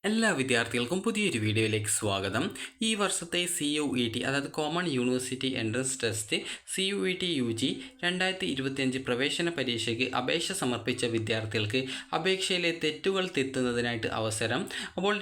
എല്ലാ വിദ്യാർത്ഥികൾക്കും പുതിയൊരു വീഡിയോയിലേക്ക് സ്വാഗതം. ഈ വർഷത്തെ CUET അതായത് common university entrance test CUET UG 2025 പ്രവേശന പരീക്ഷയ്ക്ക് അപേക്ഷ സമർപ്പിച്ച വിദ്യാർത്ഥികൾക്ക് അപേക്ഷയിലെ തെറ്റുകൾ തിരുത്തുന്നതിനായിട്ട് അവസരം. അപ്പോൾ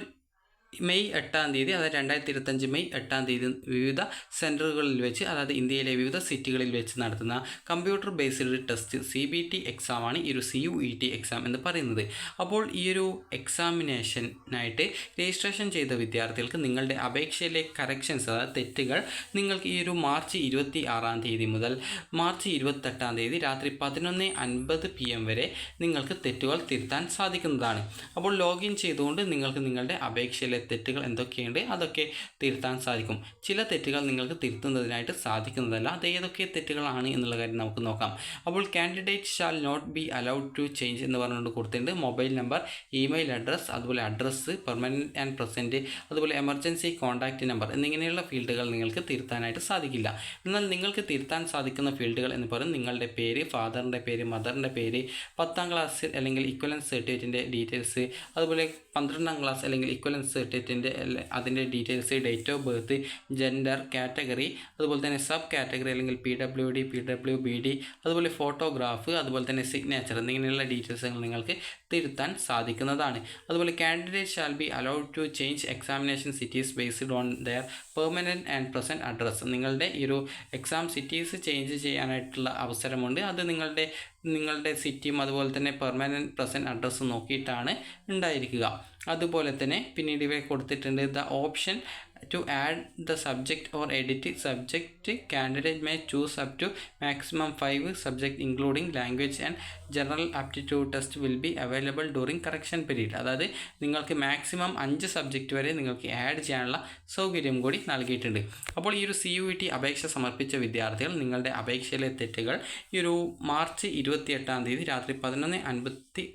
മെയ് 8-ാം തീയതി അതായത് 2025 മെയ് 8-ാം തീയതി വിവിധ സെൻറ്ററുകളിൽ വെച്ച് അതായത് ഇന്ത്യയിലെ വിവിധ സിറ്റികളിൽ വെച്ച് നടത്തുന്ന കമ്പ്യൂട്ടർ ബേസ്ഡ് ടെസ്റ്റ് CBT എക്സാമാണ് ഈ ഒരു CUET എക്സാം എന്ന് പറയുന്നത്. അപ്പോൾ ഈ ഒരു എക്സാമിനേഷനായിട്ട് രജിസ്ട്രേഷൻ ചെയ്ത വിദ്യാർത്ഥികൾക്ക് നിങ്ങളുടെ അപേക്ഷയിലെ കറക്ഷൻസ് അതായത് തെറ്റുകൾ നിങ്ങൾക്ക് ഈ ഒരു മാർച്ച് 26-ാം തീയതി മുതൽ മാർച്ച് 28-ാം തീയതി രാത്രി 11:50 PM വരെ നിങ്ങൾക്ക് തെറ്റുകൾ തിരുത്താൻ സാധിക്കുന്നതാണ്. അപ്പോൾ ലോഗിൻ ചെയ്തുകൊണ്ട് നിങ്ങൾക്ക് നിങ്ങളുടെ അപേക്ഷയിലെ തെറ്റുകൾ എന്തൊക്കെയുണ്ട് അതൊക്കെ തിരുത്താൻ സാധിക്കും. ചില തെറ്റുകൾ നിങ്ങൾക്ക് തിരുത്തുന്നതിനായിട്ട് സാധിക്കുന്നതല്ല. അത് ഏതൊക്കെ തെറ്റുകളാണ് എന്നുള്ള കാര്യം നമുക്ക് നോക്കാം. അപ്പോൾ candidate shall not be allowed to change എന്ന് പറഞ്ഞുകൊണ്ട് കൊടുത്തിട്ടുണ്ട്. മൊബൈൽ നമ്പർ, ഇമെയിൽ അഡ്രസ്സ്, അതുപോലെ അഡ്രസ്സ്, പെർമനൻറ്റ് ആൻഡ് പ്രസൻറ്റ്, അതുപോലെ എമർജൻസി കോൺടാക്റ്റ് നമ്പർ എന്നിങ്ങനെയുള്ള ഫീൽഡുകൾ നിങ്ങൾക്ക് തിരുത്താനായിട്ട് സാധിക്കില്ല. എന്നാൽ നിങ്ങൾക്ക് തിരുത്താൻ സാധിക്കുന്ന ഫീൽഡുകൾ എന്ന് പറയുന്നത് നിങ്ങളുടെ പേര്, ഫാദറിൻ്റെ പേര്, മദറിൻ്റെ പേര്, 10ാം ക്ലാസ് അല്ലെങ്കിൽ ഇക്വലൻസ് സർട്ടിഫിക്കറ്റിൻ്റെ ഡീറ്റെയിൽസ്, അതുപോലെ 12ാം ക്ലാസ് അല്ലെങ്കിൽ ഇക്വലൻസ് സർട്ടിഫിക്കറ്റിൻ്റെ അതിൻ്റെ details, date of birth, gender, category, അതുപോലെ തന്നെ സബ് കാറ്റഗറി അല്ലെങ്കിൽ PWD, PWBD, അതുപോലെ ഫോട്ടോഗ്രാഫ്, അതുപോലെ തന്നെ സിഗ്നേച്ചർ എന്നിങ്ങനെയുള്ള ഡീറ്റെയിൽസ് നിങ്ങൾക്ക് തിരുത്താൻ സാധിക്കുന്നതാണ്. അതുപോലെ candidate shall be allowed to change examination cities based on their permanent and present address. നിങ്ങളുടെ ഈ ഒരു എക്സാം സിറ്റീസ് ചേഞ്ച് ചെയ്യാനായിട്ടുള്ള അവസരമുണ്ട്. അത് നിങ്ങളുടെ സിറ്റിയും അതുപോലെ തന്നെ പെർമനൻറ്റ് പ്രസൻറ്റ് അഡ്രസ്സ് നോക്കിയിട്ടാണ് ഉണ്ടായിരിക്കുക. അതുപോലെ തന്നെ പിന്നീട് ഇവ കൊടുത്തിട്ടുണ്ട് the option to add the subject or edit subject candidate may choose up to maximum 5 subject including language and general aptitude test will be available during correction period. അതായത് നിങ്ങൾക്ക് maximum 5 subject വരെ നിങ്ങൾക്ക് ആഡ് ചെയ്യാനുള്ള സൗകര്യം കൂടി നൽകിയിട്ടുണ്ട്. അപ്പോൾ ഈ ഒരു CUET അപേക്ഷ സമർപ്പിച്ച വിദ്യാർത്ഥികൾ നിങ്ങളുടെ അപേക്ഷയിലെ തെറ്റുകൾ ഈ ഒരു മാർച്ച് 28-ാം തീയതി രാത്രി 11:50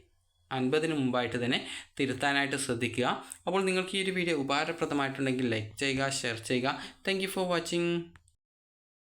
മുമ്പായിട്ട് തന്നെ തിരുത്താനായിട്ട് ശ്രദ്ധിക്കുക. അപ്പോൾ നിങ്ങൾക്ക് ഈ ഒരു വീഡിയോ ഉപകാരപ്രദമായിട്ടുണ്ടെങ്കിൽ ലൈക്ക് ചെയ്യുക, ഷെയർ ചെയ്യുക. Thank you for watching.